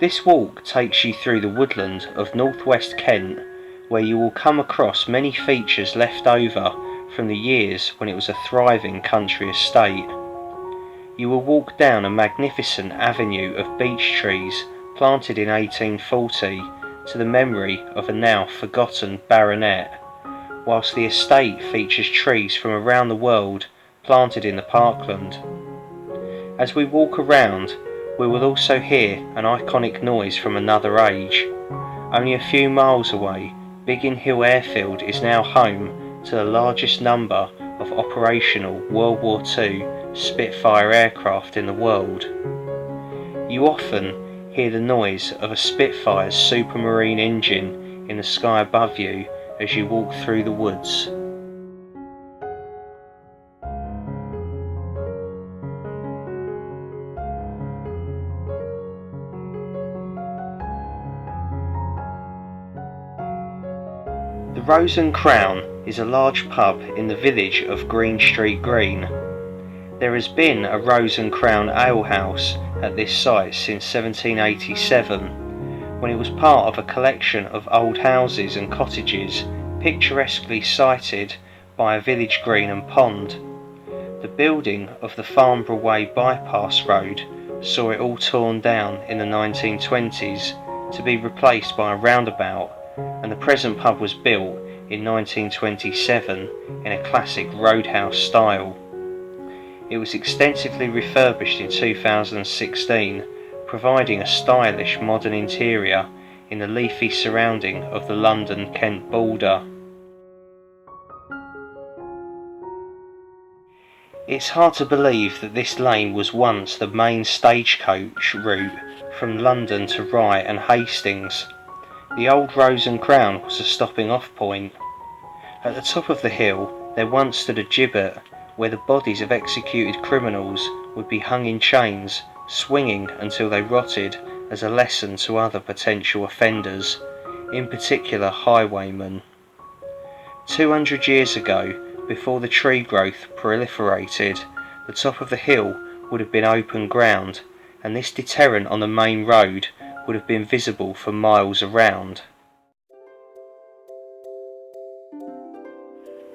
This walk takes you through the woodland of northwest Kent, where you will come across many features left over from the years when it was a thriving country estate. You will walk down a magnificent avenue of beech trees planted in 1840 to the memory of a now forgotten baronet, whilst the estate features trees from around the world planted in the parkland. As we walk around, we will also hear an iconic noise from another age. Only a few miles away, Biggin Hill Airfield is now home to the largest number of operational World War II Spitfire aircraft in the world. You often hear the noise of a Spitfire's supermarine engine in the sky above you as you walk through the woods. The Rose and Crown is a large pub in the village of Green Street Green. There has been a Rose and Crown alehouse at this site since 1787, when it was part of a collection of old houses and cottages picturesquely sited by a village green and pond. The building of the Farnborough Way bypass road saw it all torn down in the 1920s to be replaced by a roundabout, and the present pub was built in 1927 in a classic roadhouse style. It was extensively refurbished in 2016, providing a stylish modern interior in the leafy surrounding of the London-Kent border. It's hard to believe that this lane was once the main stagecoach route from London to Rye and Hastings. The old Rose and Crown was a stopping off point. At the top of the hill there once stood a gibbet where the bodies of executed criminals would be hung in chains, swinging until they rotted as a lesson to other potential offenders, in particular highwaymen. 200 years ago, before the tree growth proliferated, the top of the hill would have been open ground, and this deterrent on the main road would have been visible for miles around.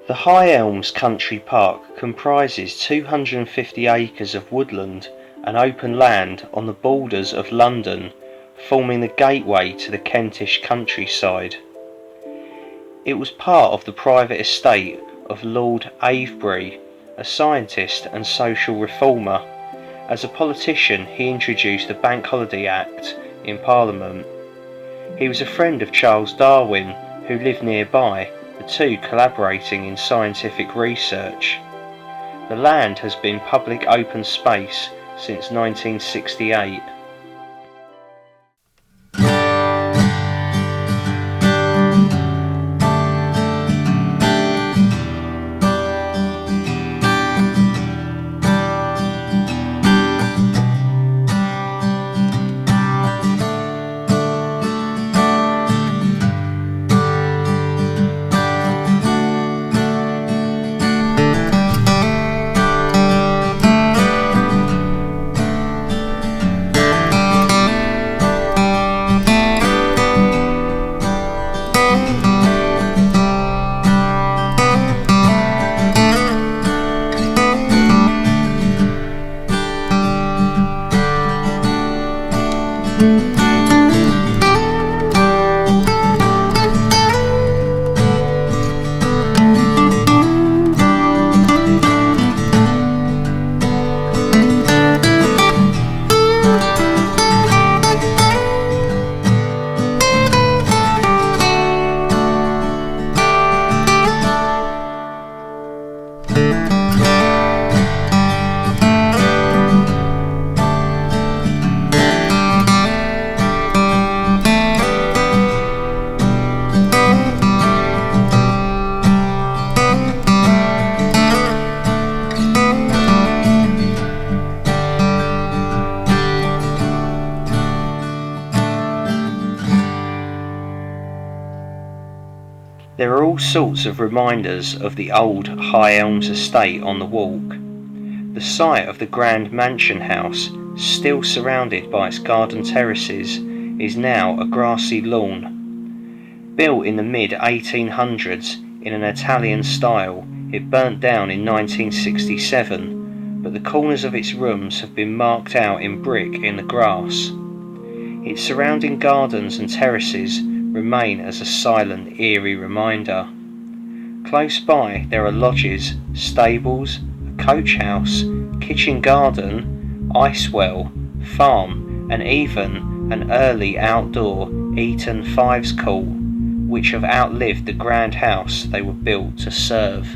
The High Elms Country Park comprises 250 acres of woodland and open land on the borders of London, forming the gateway to the Kentish countryside. It was part of the private estate of Lord Avebury, a scientist and social reformer. As a politician, he introduced the Bank Holiday Act in Parliament. He was a friend of Charles Darwin, who lived nearby, the two collaborating in scientific research. The land has been public open space since 1968. There are all sorts of reminders of the old High Elms estate on the walk. The site of the grand mansion house, still surrounded by its garden terraces, is now a grassy lawn. Built in the mid-1800s in an Italian style, it burnt down in 1967, but the corners of its rooms have been marked out in brick in the grass. Its surrounding gardens and terraces remain as a silent, eerie reminder. Close by there are lodges, stables, a coach house, kitchen garden, ice well, farm, and even an early outdoor Eton Fives Court, which have outlived the grand house they were built to serve.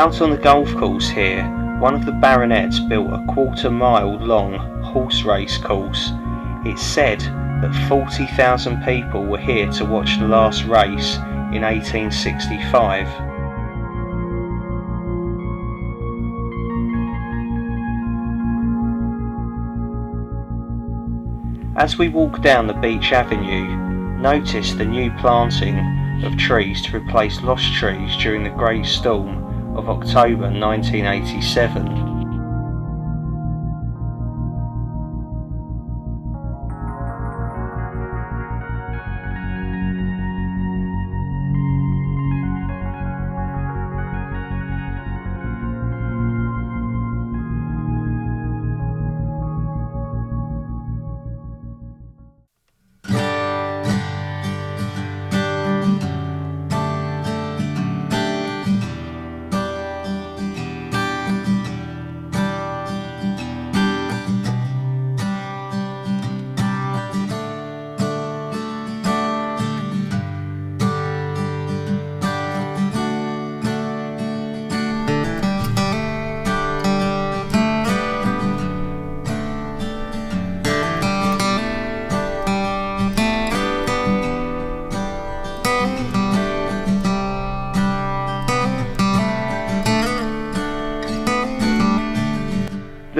Out on the golf course here, one of the baronets built a quarter-mile long horse race course. It's said that 40,000 people were here to watch the last race in 1865. As we walk down the beach avenue, notice the new planting of trees to replace lost trees during the Great Storm of October 1987.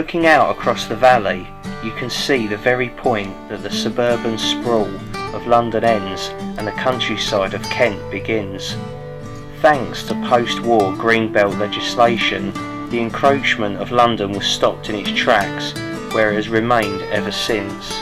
Looking out across the valley, you can see the very point that the suburban sprawl of London ends and the countryside of Kent begins. Thanks to post-war Greenbelt legislation, the encroachment of London was stopped in its tracks, where it has remained ever since.